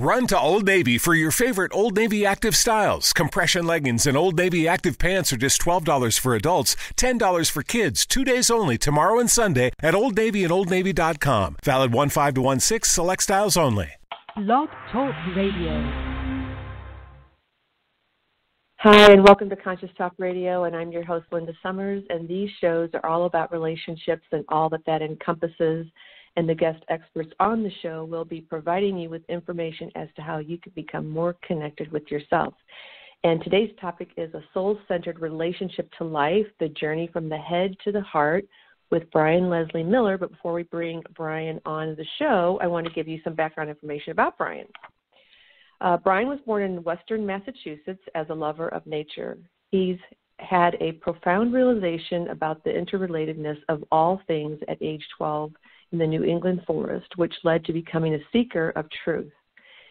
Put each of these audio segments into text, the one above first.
Run to Old Navy for your favorite Old Navy active styles. Compression leggings and Old Navy active pants are just $12 for adults, $10 for kids. 2 days only, tomorrow and Sunday at Old Navy and OldNavy.com. Valid 1/5 to 1/6, select styles only. Blog Talk Radio. Hi, and welcome to Conscious Talk Radio, and I'm your host, Linda Summers, and these shows are all about relationships and all that encompasses, and the guest experts on the show will be providing you with information as to how you can become more connected with yourself. And today's topic is a soul-centered relationship to life, the journey from the head to the heart, with Brian Leslie Miller. But before we bring Brian on the show, I want to give you some background information about Brian. Brian was born in Western Massachusetts as a lover of nature. He's had a profound realization about the interrelatedness of all things at age 12 in the New England forest, which led to becoming a seeker of truth.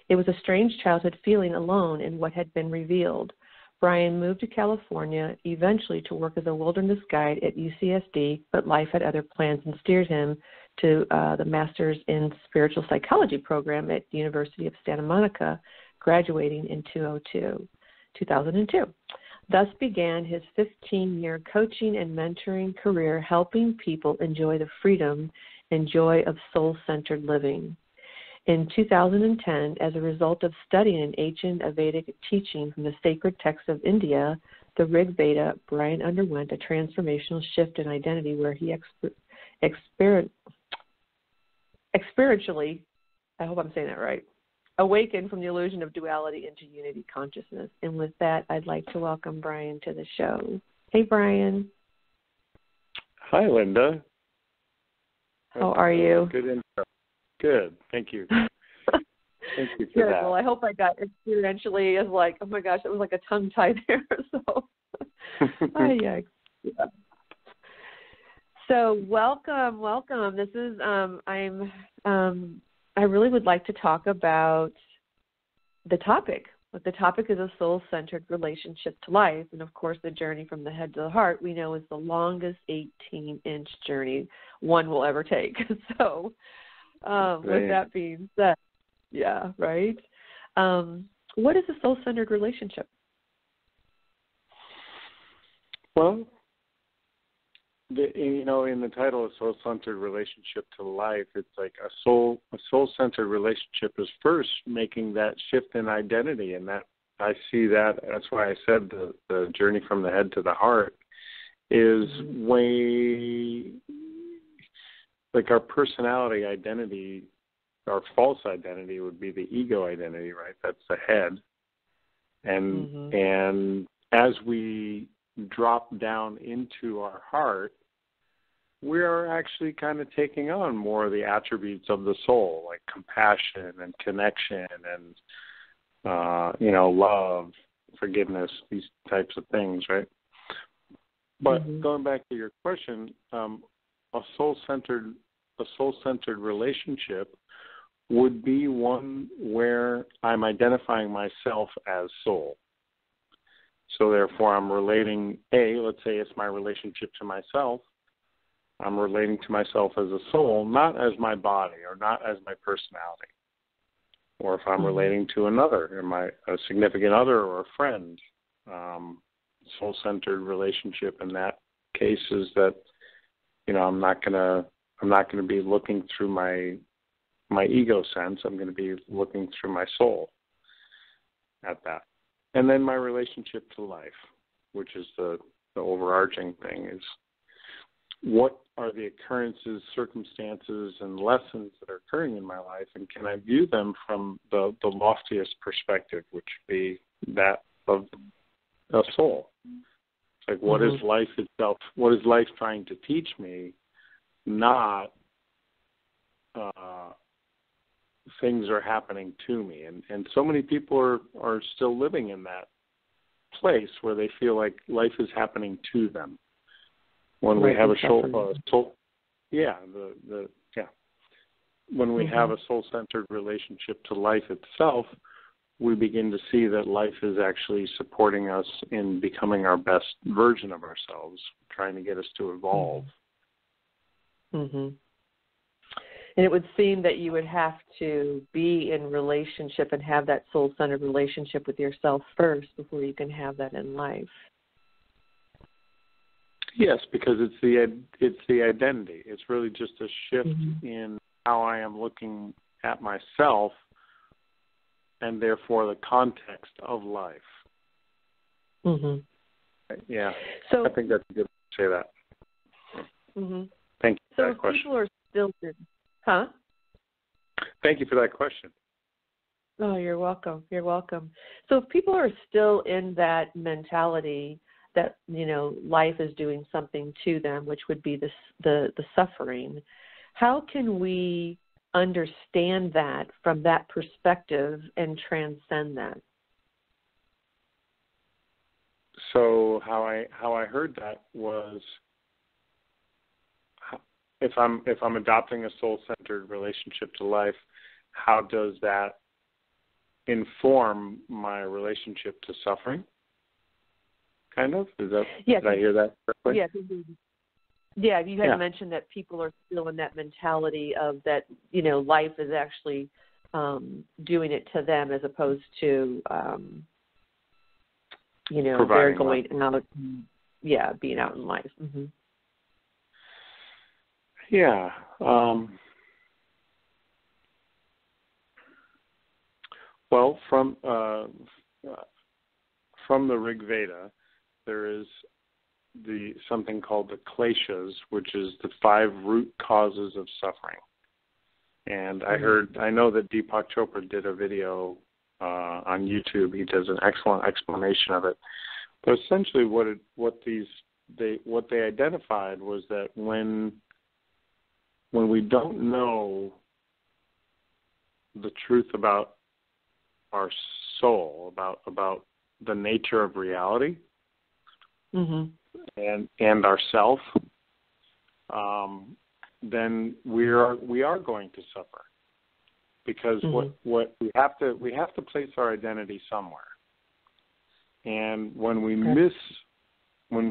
It was a strange childhood feeling alone in what had been revealed. Brian moved to California, eventually to work as a wilderness guide at UCSD, but life had other plans and steered him to the Master's in Spiritual Psychology program at the University of Santa Monica, graduating in 2002. Thus began his 15-year coaching and mentoring career, helping people enjoy the freedom and joy of soul-centered living. In 2010, as a result of studying ancient Vedic teaching from the sacred texts of India, the Rig Veda, Brian underwent a transformational shift in identity where he experientially, I hope I'm saying that right, awakened from the illusion of duality into unity consciousness. And with that, I'd like to welcome Brian to the show. Hey, Brian. Hi, Linda. How are you? Good intro. Good. Thank you. Thank you for that. Well, I hope I got experientially as like, oh my gosh, it was like a tongue tie there. So, yeah. So welcome. This is I really would like to talk about the topic. The topic is a soul-centered relationship to life, and of course, the journey from the head to the heart we know is the longest 18-inch journey one will ever take. So, with that being said, yeah, right. What is a soul-centered relationship? Well, in the title of soul-centered relationship to life, it's like a soul-centered relationship is first making that shift in identity, and that I see that. That's why I said the journey from the head to the heart is way like our personality identity. Our false identity would be the ego identity, right? That's the head, and as we drop down into our heart, we are actually kind of taking on more of the attributes of the soul, like compassion and connection and, love, forgiveness, these types of things, right? But going back to your question, a soul-centered relationship would be one where I'm identifying myself as soul. So therefore I'm relating, let's say it's my relationship to myself. I'm relating to myself as a soul, not as my body or not as my personality. Or if I'm relating to another, a significant other or a friend, soul-centered relationship in that case is that, I'm not gonna be looking through my ego sense. I'm going to be looking through my soul at that. And then my relationship to life, which is the overarching thing, is what are the occurrences, circumstances, and lessons that are occurring in my life, and can I view them from the loftiest perspective, which would be that of a soul. It's like, what is life itself? What is life trying to teach me? Not things are happening to me. And so many people are still living in that place where they feel like life is happening to them. When we have when we have a soul-centered relationship to life itself, we begin to see that life is actually supporting us in becoming our best version of ourselves, trying to get us to evolve. And it would seem that you would have to be in relationship and have that soul-centered relationship with yourself first before you can have that in life. Yes, because it's the identity. It's really just a shift in how I am looking at myself, and therefore the context of life. Mm-hmm. Yeah, so, I think that's a good way to say that. Mm-hmm. Thank you for so that question. People are still, huh? Thank you for that question. Oh, you're welcome. You're welcome. So if people are still in that mentality that, you know, life is doing something to them, which would be the suffering, how can we understand that from that perspective and transcend that? So how I heard that was, if I'm adopting a soul-centered relationship to life, how does that inform my relationship to suffering? Kind of? Did I hear that correctly? Yes. Yeah, you had mentioned that people are still in that mentality of that, you know, life is actually doing it to them as opposed to, you know, they're going out, being out in life. Mm-hmm. Yeah. Well, from the Rig Veda, there is something called the kleshas, which is the 5 root causes of suffering. And I know that Deepak Chopra did a video on YouTube. He does an excellent explanation of it. But essentially, what they identified was that when we don't know the truth about our soul, about the nature of reality, and ourself, then we are going to suffer, because what we have to place our identity somewhere, and when we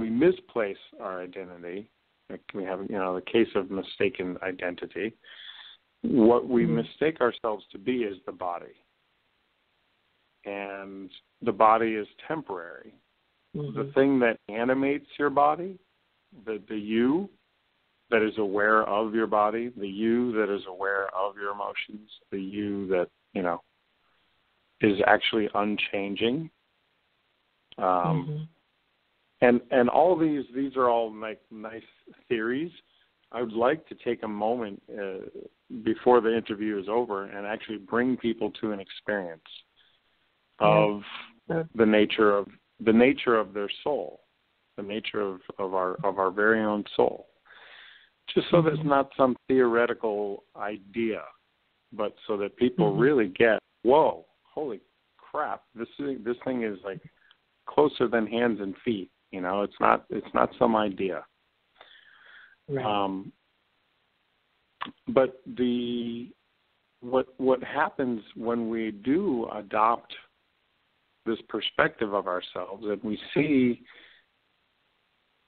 misplace our identity, like we have, you know, the case of mistaken identity, what we mistake ourselves to be is the body, and the body is temporary. The thing that animates your body, the you that is aware of your body, the you that is aware of your emotions, the you that, you know, is actually unchanging. And all these are all like nice theories. I would like to take a moment before the interview is over and actually bring people to an experience of the nature of their soul, the nature of our very own soul. Just so that it's not some theoretical idea, but so that people really get, whoa, holy crap, this thing is like closer than hands and feet. You know, it's not some idea. Right. But what happens when we do adopt this perspective of ourselves, and we see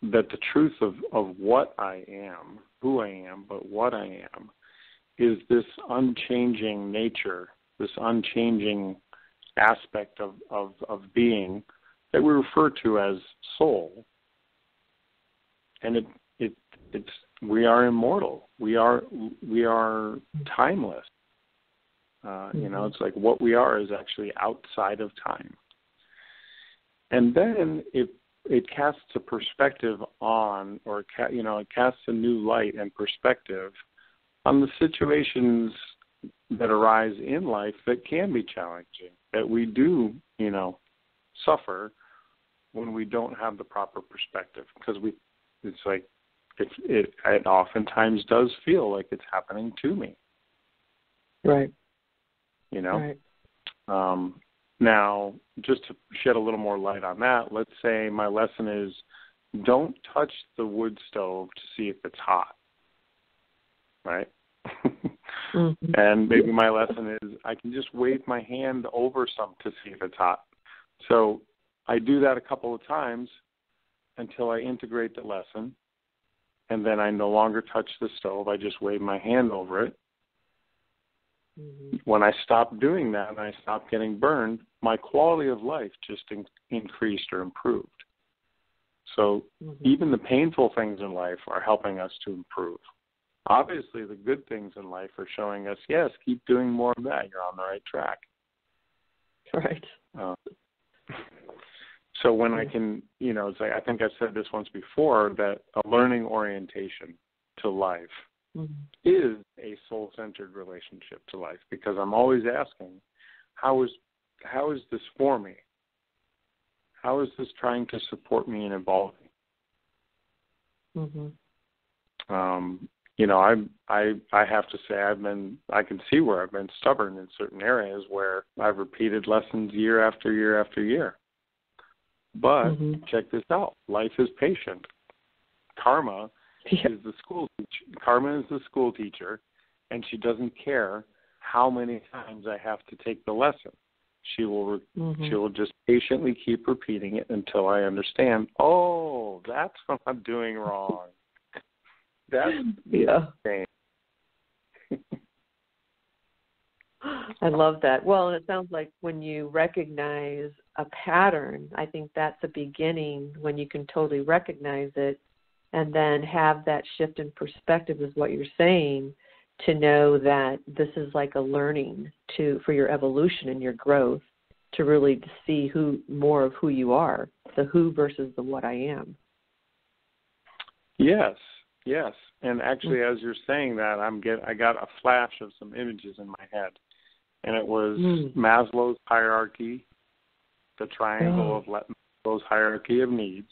that the truth of what I am, who I am, but what I am, is this unchanging nature, this unchanging aspect of being that we refer to as soul. And it's we are immortal. We are timeless. You know, it's like what we are is actually outside of time. And then it casts a perspective on, or it casts a new light and perspective on the situations that arise in life that can be challenging, that we do, you know, suffer when we don't have the proper perspective, because it's like it oftentimes does feel like it's happening to me. Right. You know. Right. Now, just to shed a little more light on that, let's say my lesson is, don't touch the wood stove to see if it's hot, right? And maybe my lesson is, I can just wave my hand over some to see if it's hot. So I do that a couple of times until I integrate the lesson, and then I no longer touch the stove. I just wave my hand over it, When I stopped doing that and I stopped getting burned, my quality of life just increased or improved. So even the painful things in life are helping us to improve. Obviously, the good things in life are showing us, yes, keep doing more of that. You're on the right track. Right. So when I can, it's like, I think I've said this once before, that a learning orientation to life is a soul-centered relationship to life, because I'm always asking, how is this for me? How is this trying to support me in evolving? I have to say I can see where I've been stubborn in certain areas where I've repeated lessons year after year after year. But check this out. Life is patient. Karma is the school teacher. Karma is the school teacher, and she doesn't care how many times I have to take the lesson. She will just patiently keep repeating it until I understand, oh, that's what I'm doing wrong. That's insane. I love that. Well, and it sounds like when you recognize a pattern, I think that's a beginning when you can totally recognize it and then have that shift in perspective is what you're saying, to know that this is like a learning for your evolution and your growth, to really see more of who you are, the who versus the what I am. Yes. And actually, as you're saying that, I got a flash of some images in my head. And it was Maslow's hierarchy, the triangle of Maslow's hierarchy of needs,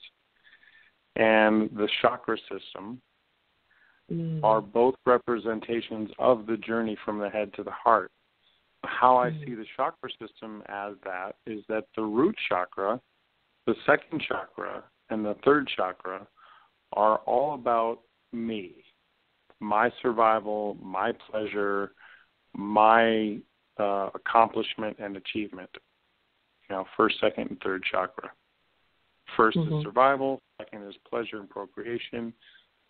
and the chakra system are both representations of the journey from the head to the heart. How I see the chakra system as that is that the root chakra, the second chakra, and the third chakra are all about me, my survival, my pleasure, my accomplishment and achievement. First, second, and third chakra. First is survival. Second is pleasure and procreation.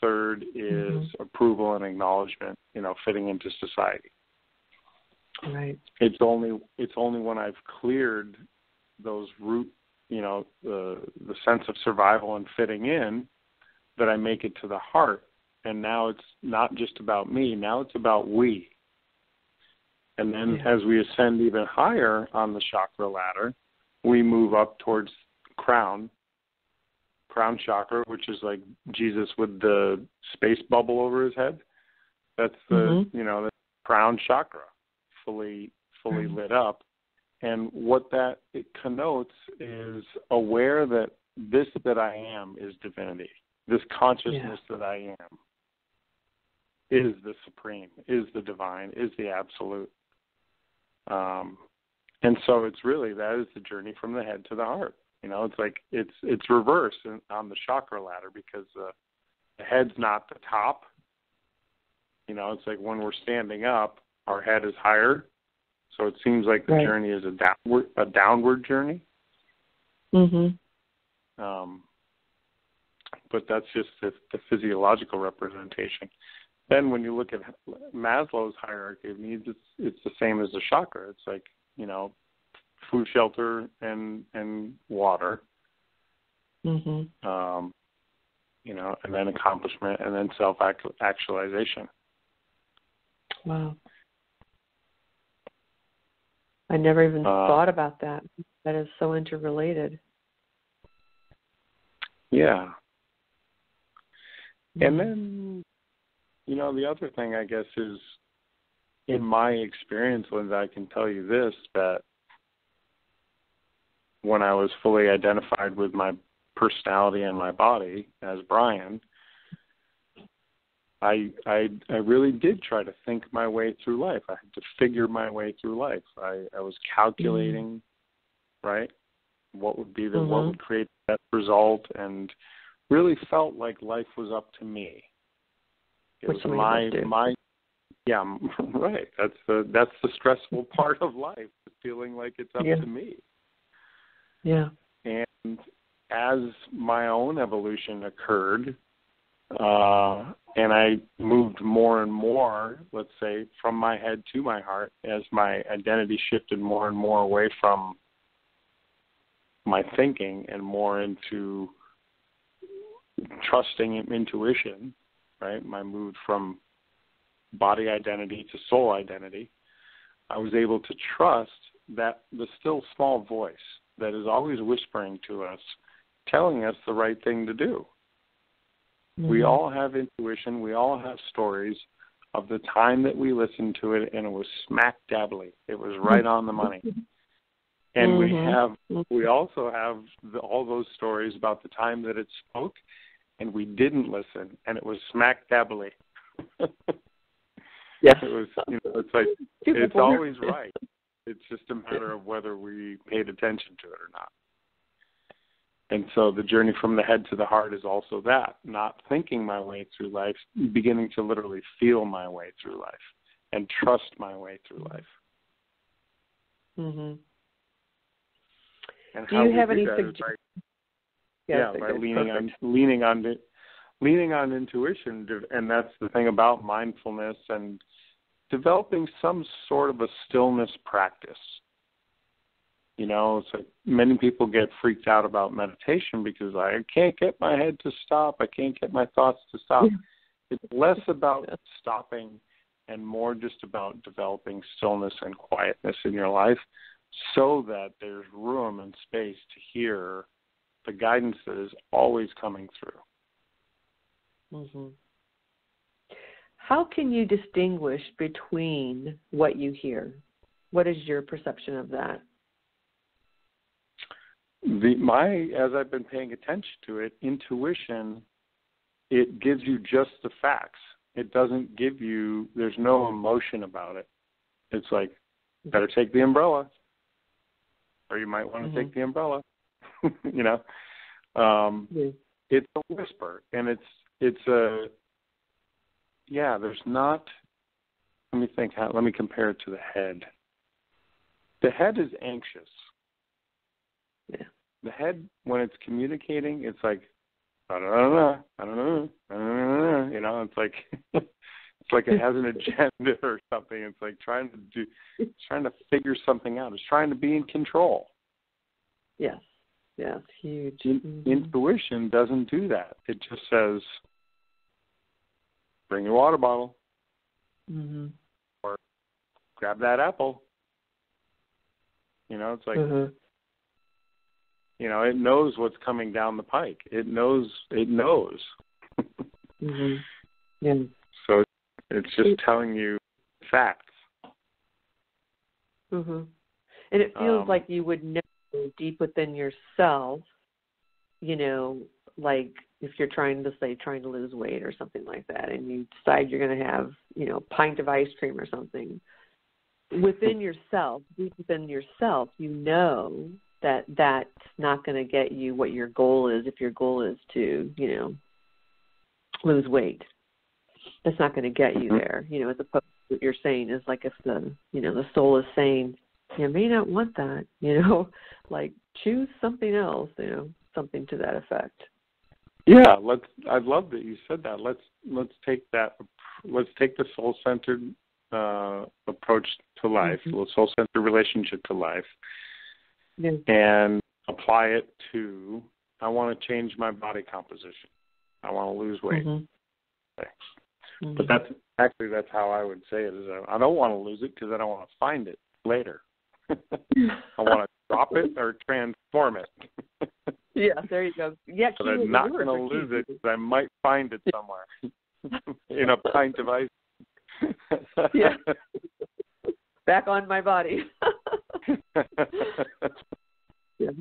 Third is approval and acknowledgement. Fitting into society. Right. It's only when I've cleared those root, the sense of survival and fitting in, that I make it to the heart. And now it's not just about me. Now it's about we. And then as we ascend even higher on the chakra ladder, we move up towards crown chakra, which is like Jesus with the space bubble over his head. That's the, the crown chakra, fully lit up. And what it connotes is aware that this that I am is divinity. This consciousness that I am is the supreme, is the divine, is the absolute. And so it's really, that is the journey from the head to the heart. It's like it's reverse on the chakra ladder, because the head's not the top. It's like when we're standing up, our head is higher. So it seems like the journey is a downward journey. But that's just the physiological representation. Then when you look at Maslow's hierarchy of needs, it's the same as the chakra. It's like, food, shelter, and water. And then accomplishment, and then self-actualization. Wow. I never even thought about that. That is so interrelated. Yeah. And then, the other thing, I guess, is in my experience, Linda, I can tell you this, that when I was fully identified with my personality and my body as Brian, I really did try to think my way through life. I had to figure my way through life. I was calculating, right, what would create that result, and really felt like life was up to me. It was my right. That's the stressful part of life, feeling like it's up to me. Yeah. And as my own evolution occurred, And I moved more and more, let's say, from my head to my heart as my identity shifted more and more away from my thinking and more into trusting intuition, right? I moved from body identity to soul identity. I was able to trust that the still small voice that is always whispering to us, telling us the right thing to do. Mm-hmm. We all have intuition. We all have stories of the time that we listened to it, and it was smack dabbly. It was right on the money. And we also have all those stories about the time that it spoke, and we didn't listen, and it was smack dabbly. Yes. It was, it's like it's always right. It's just a matter of whether we paid attention to it or not. And so the journey from the head to the heart is also that, not thinking my way through life, beginning to literally feel my way through life and trust my way through life. Mm-hmm. And do you have any suggestions? By leaning on intuition, and that's the thing about mindfulness and developing some sort of a stillness practice. It's like many people get freaked out about meditation because I can't get my head to stop. I can't get my thoughts to stop. It's less about stopping and more just about developing stillness and quietness in your life so that there's room and space to hear the guidance that is always coming through. Mm-hmm. How can you distinguish between what you hear? What is your perception of that? As I've been paying attention to it, intuition, it gives you just the facts. It doesn't give you, there's no emotion about it. It's like, better take the umbrella, or you might want to take the umbrella. It's a whisper, and it's a, there's not, let me compare it to the head. The head is anxious. Yeah. The head, when it's communicating, it's like, I don't know. It's like it's like it has an agenda or something. It's like trying to figure something out. It's trying to be in control. Yes, huge. Intuition doesn't do that. It just says, bring your water bottle, or grab that apple. It's like. It knows what's coming down the pike. It knows. Yeah. So it's just telling you facts. And it feels like you would know deep within yourself, like if you're trying to lose weight or something like that, and you decide you're going to have, a pint of ice cream or something. Within yourself, deep within yourself, that that's not going to get you what your goal is. If your goal is to, lose weight, that's not going to get you there. As opposed to what you're saying is like if the soul is saying, you may not want that, like choose something else, something to that effect. Yeah, I love that you said that. Let's take that. Let's take the soul-centered approach to life, the soul-centered relationship to life. And apply it to, I want to change my body composition. I want to lose weight. But that's how I would say it. Is I don't want to lose it because I don't want to find it later. I want to drop it or transform it. Yeah, there you go. Yeah, but I'm not going to lose it because I might find it somewhere in a pint of ice. Yeah. Back on my body. Yeah.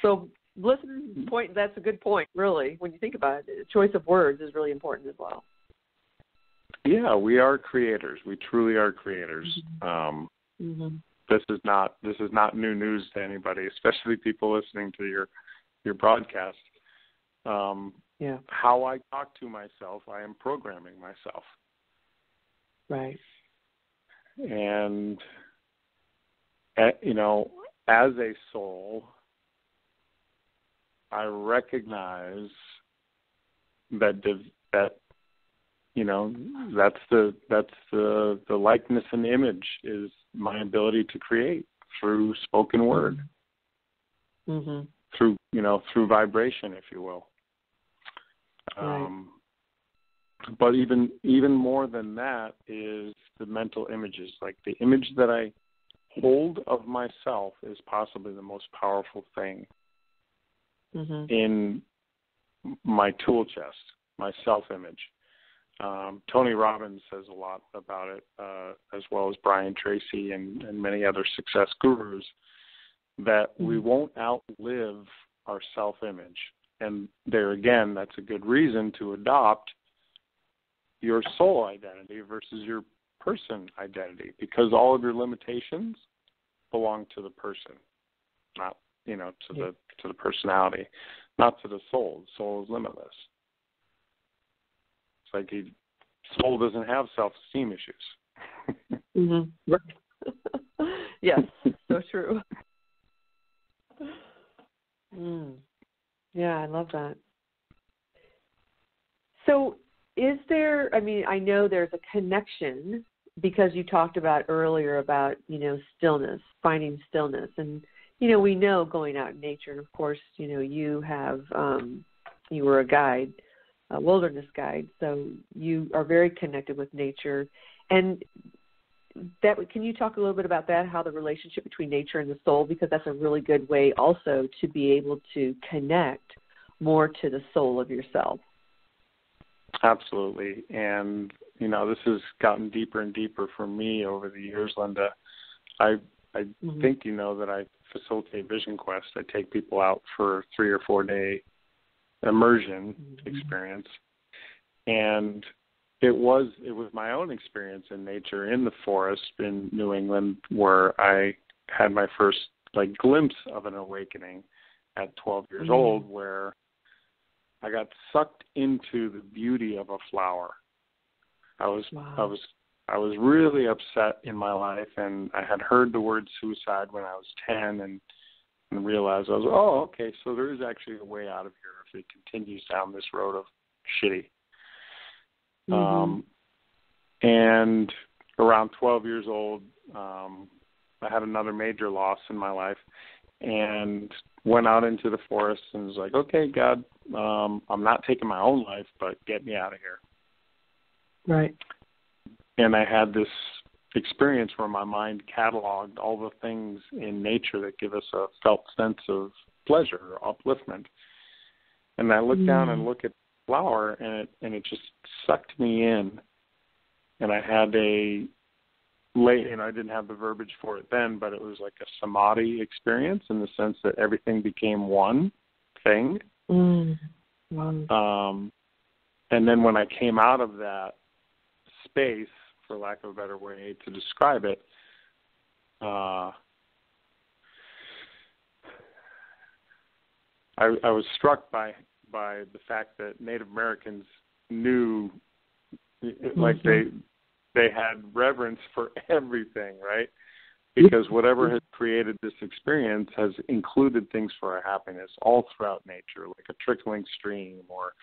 So, listeners' point, that's a good point, really. When you think about it, the choice of words is really important as well. Yeah, we are creators. We truly are creators. This is not new news to anybody, especially people listening to your broadcast. How I talk to myself, I am programming myself. Right. And, as a soul, I recognize that that's the likeness and image is my ability to create through spoken word, through vibration, if you will. Right. But even more than that is the mental images. Like the image that I hold of myself is possibly the most powerful thing in my tool chest, my self-image. Tony Robbins says a lot about it, as well as Brian Tracy and many other success gurus, that we won't outlive our self-image. And there again, that's a good reason to adopt your soul identity versus your person identity, because all of your limitations belong to the person, not to the personality, not to the soul. The soul is limitless. It's like soul doesn't have self-esteem issues. Yes, so true. Yeah, I love that. So is there, I know there's a connection because you talked about earlier about, stillness, finding stillness. And, we know going out in nature, and of course, you have, you were a guide, a wilderness guide, so you are very connected with nature. And can you talk a little bit about that, how the relationship between nature and the soul, because that's a really good way also to be able to connect more to the soul of yourself. Absolutely. And, this has gotten deeper and deeper for me over the years, Linda. I think that I facilitate Vision Quest. I take people out for a 3 or 4 day immersion experience. And it was my own experience in nature in the forest in New England where I had my first glimpse of an awakening at 12 years old, where I got sucked into the beauty of a flower. I was really upset in my life, and I had heard the word suicide when I was 10 and realized okay, so there is actually a way out of here if it continues down this road of shitty. And around 12 years old, I had another major loss in my life and went out into the forest and was like, okay, God, I'm not taking my own life, but get me out of here. Right. And I had this experience where my mind cataloged all the things in nature that give us a felt sense of pleasure or upliftment. And I looked down and looked at the flower, and it just sucked me in. And I had I didn't have the verbiage for it then, but it was like a samadhi experience in the sense that everything became one thing. Wow. And then when I came out of that space, for lack of a better way to describe it, I was struck by the fact that Native Americans knew, they had reverence for everything, right? Because whatever has created this experience has included things for our happiness all throughout nature, like a trickling stream or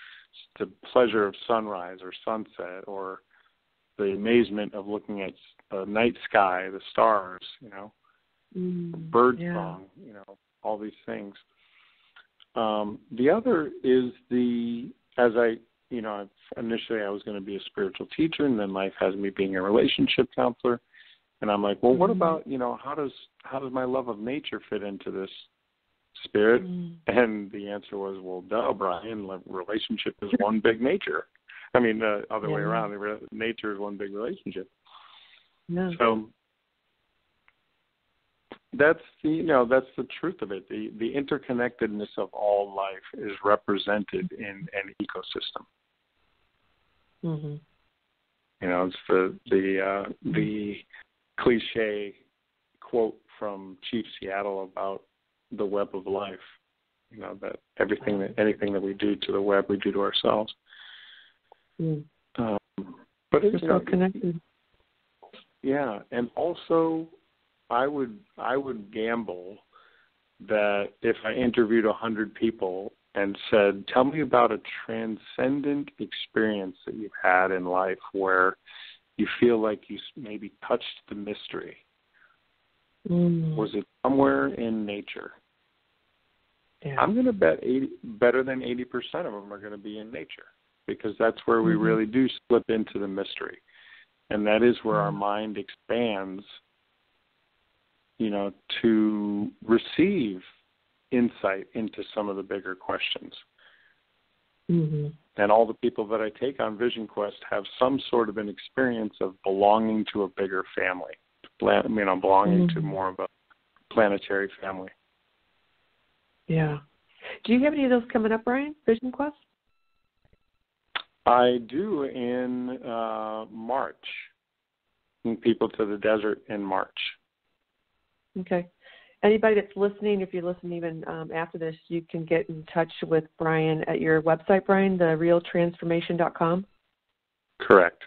the pleasure of sunrise or sunset or the amazement of looking at the night sky, the stars, bird song, all these things. The other is initially I was going to be a spiritual teacher, and then life has me being a relationship counselor. And I'm like, well, what about, how does my love of nature fit into this spirit? And the answer was, well, duh, Brian, relationship is one big nature. I mean, the other way around, nature is one big relationship. Yeah. So that's the truth of it. The interconnectedness of all life is represented in an ecosystem. It's the cliche quote from Chief Seattle about the web of life. That anything that we do to the web, we do to ourselves. But it's so connected. Yeah, and also I would gamble that if I interviewed 100 people and said, tell me about a transcendent experience that you've had in life where you feel like you maybe touched the mystery. Was it somewhere in nature? Yeah. I'm going to bet better than 80% of them are going to be in nature, because that's where we really do slip into the mystery. And that is where our mind expands, to receive insight into some of the bigger questions. And all the people that I take on Vision Quest have some sort of an experience of belonging to a bigger family, belonging to more of a planetary family. Yeah. Do you have any of those coming up, Brian, Vision Quest? I do in March. People to the Desert in March. Okay. Anybody that's listening, if you're listening even after this, you can get in touch with Brian at your website, Brian, therealtransformation.com? Correct.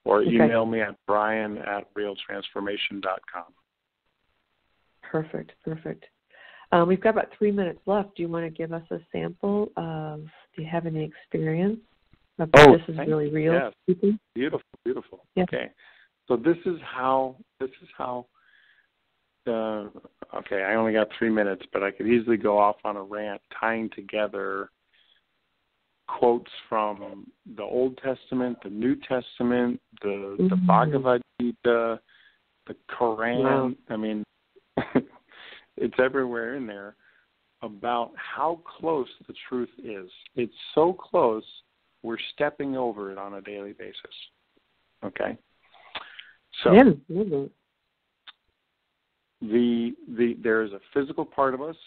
Or email me at brian@realtransformation.com. Perfect. We've got about 3 minutes left. Do you want to give us a sample of, do you have any experience of this is really real? Yes. Beautiful. Yeah. Okay. So this is how, I only got 3 minutes, but I could easily go off on a rant tying together quotes from the Old Testament, the New Testament, the Bhagavad Gita, the Quran. Wow. I mean, it's everywhere in there about how close the truth is. It's so close, we're stepping over it on a daily basis. Okay? So there is a physical part of us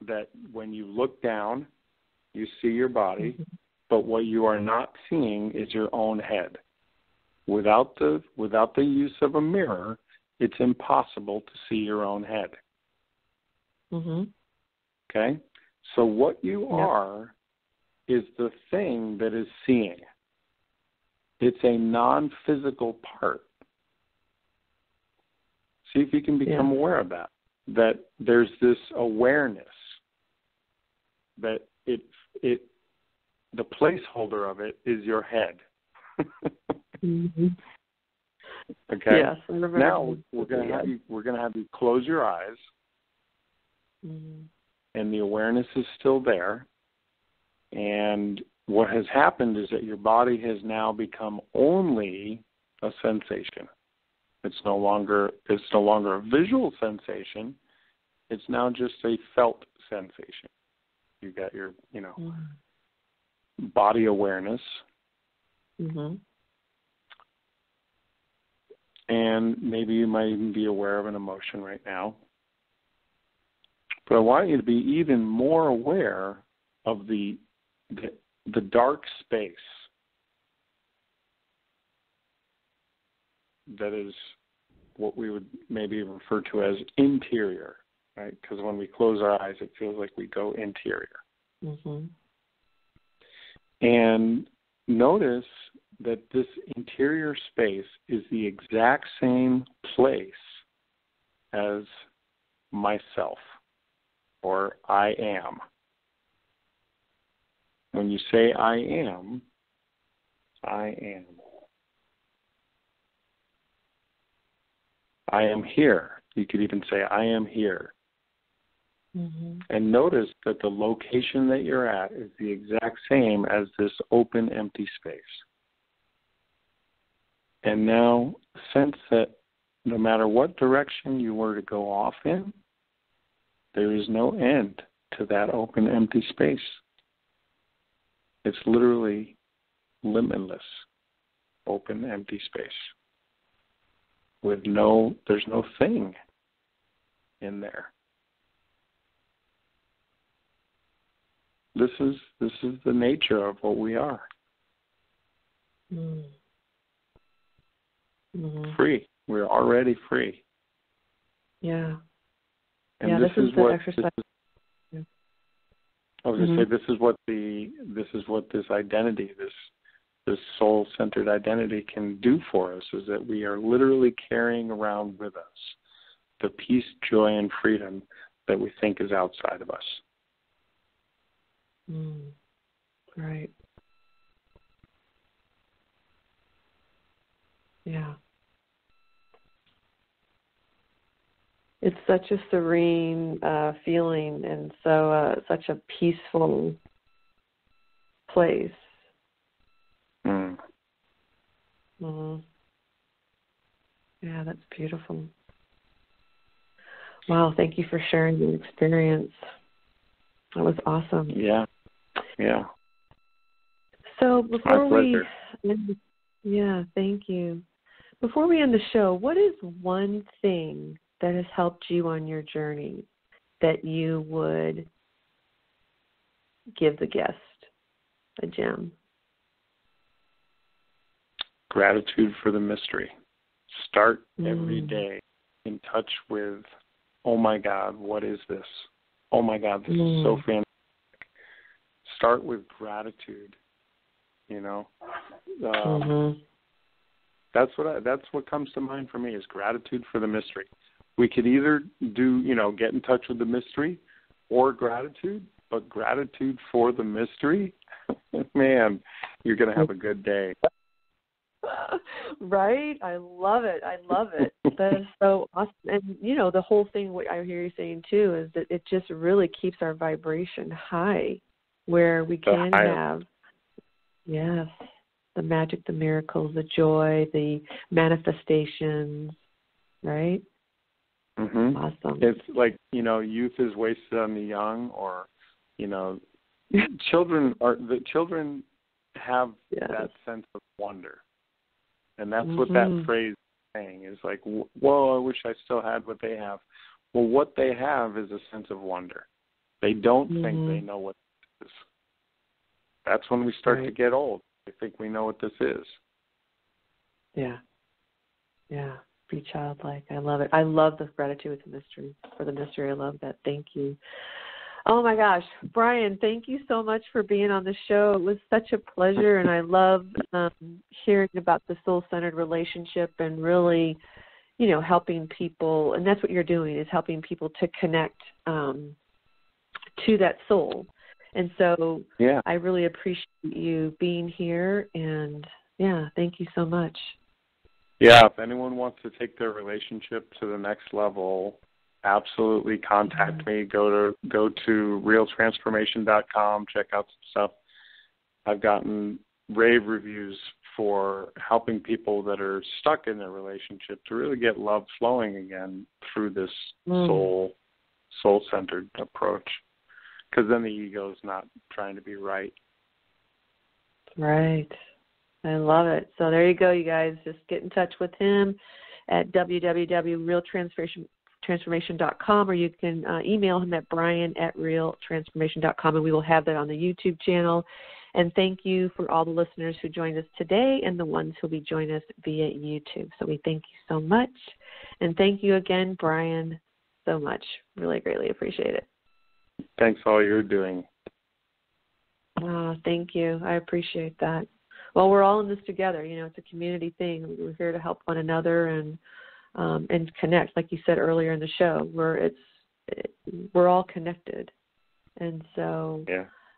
that when you look down, you see your body, but what you are not seeing is your own head. Without the use of a mirror, it's impossible to see your own head. Okay? So what you are is the thing that is seeing. It's a non-physical part. See if you can become aware of that there's this awareness that the placeholder of it is your head. Okay? Yes, I remember. Now we're going to have you close your eyes, and the awareness is still there. And what has happened is that your body has now become only a sensation. It's no longer a visual sensation. It's now just a felt sensation. You got your, body awareness. And maybe you might even be aware of an emotion right now. But I want you to be even more aware of the dark space that is what we would maybe refer to as interior, right? Because when we close our eyes, it feels like we go interior. And notice that this interior space is the exact same place as myself, or I am. When you say I am, I am. I am here. You could even say, I am here. And notice that the location that you're at is the exact same as this open, empty space. And now sense that no matter what direction you were to go off in, there is no end to that open, empty space. It's literally limitless, open, empty space. There's no thing in there. This is the nature of what we are. Free. We're already free. Yeah. And this is the exercise. I was going to say this is what this identity, this soul-centered identity can do for us, is that we are literally carrying around with us the peace, joy, and freedom that we think is outside of us. Right. Yeah. It's such a serene feeling, and so such a peaceful place. Yeah, that's beautiful. Wow, thank you for sharing your experience. That was awesome. Yeah. So before My pleasure. Thank you. Before we end the show, what is one thing that has helped you on your journey that you would give the guest, a gem? Gratitude for the mystery. Start every day in touch with, oh my God, what is this? Oh my God, this is so fantastic. Start with gratitude. That's what comes to mind for me is gratitude for the mystery. We could either do, get in touch with the mystery or gratitude, but gratitude for the mystery, man, you're going to have a good day. Right? I love it. That is so awesome. And, the whole thing, what I hear you saying, too, is that it just really keeps our vibration high, where we can have, the magic, the miracles, the joy, the manifestations, right? Awesome. It's like, youth is wasted on the young, or, children have that sense of wonder. And that's what that phrase is saying, is like, whoa, I wish I still had what they have. Well, what they have is a sense of wonder. They don't think they know what this is. That's when we start to get old. I think we know what this is. Yeah. Be childlike. I love it. I love the gratitude for the mystery. I love that. Thank you. Oh my gosh, Brian, thank you so much for being on the show. It was such a pleasure, and I love hearing about the soul-centered relationship and really, helping people. And that's what you're doing, is helping people to connect to that soul. And so I really appreciate you being here, and thank you so much. Yeah, if anyone wants to take their relationship to the next level, absolutely contact me. Go to realtransformation.com, check out some stuff. I've gotten rave reviews for helping people that are stuck in their relationship to really get love flowing again through this soul-centered approach. Because then the ego is not trying to be right. Right. I love it. So there you go, you guys. Just get in touch with him at www.realtransformation.com, or you can email him at brian@realtransformation.com, and we will have that on the YouTube channel. And thank you for all the listeners who joined us today and the ones who will be joining us via YouTube. So we thank you so much. And thank you again, Brian, so much. Really greatly appreciate it. Thanks for all you're doing. Thank you. I appreciate that. Well, we're all in this together. It's a community thing. We're here to help one another and connect. Like you said earlier in the show, we're all connected. And so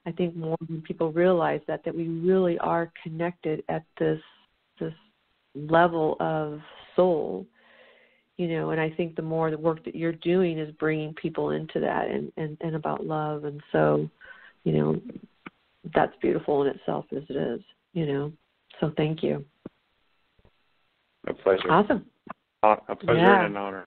I think more when people realize that we really are connected at this level of soul, and I think the more the work that you're doing is bringing people into that and about love. And so, that's beautiful in itself as it is, So thank you. A pleasure. Awesome. A pleasure and an honor.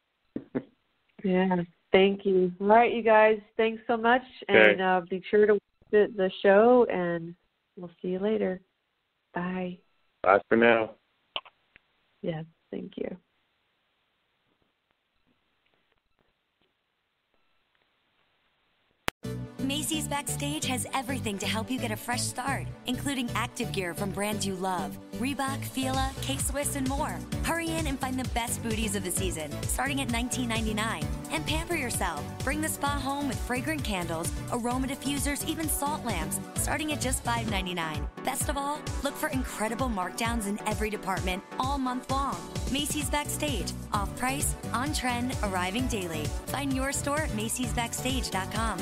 Thank you. All right, you guys, thanks so much. Okay. And be sure to watch the show, and we'll see you later. Bye. Bye for now. Yes, thank you. Macy's Backstage has everything to help you get a fresh start, including active gear from brands you love, Reebok, Fila, K-Swiss, and more. Hurry in and find the best booties of the season, starting at $19.99. And pamper yourself. Bring the spa home with fragrant candles, aroma diffusers, even salt lamps, starting at just $5.99. Best of all, look for incredible markdowns in every department all month long. Macy's Backstage, off price, on trend, arriving daily. Find your store at macysbackstage.com.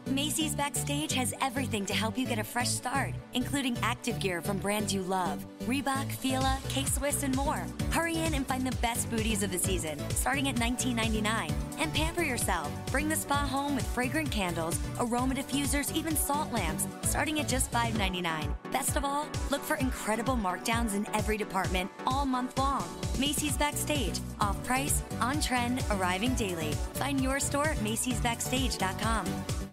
Macy's Backstage has everything to help you get a fresh start, including active gear from brands you love, Reebok, Fila, K-Swiss, and more. Hurry in and find the best booties of the season, starting at $19.99. And pamper yourself. Bring the spa home with fragrant candles, aroma diffusers, even salt lamps, starting at just $5.99. Best of all, look for incredible markdowns in every department all month long. Macy's Backstage, off price, on trend, arriving daily. Find your store at macysbackstage.com.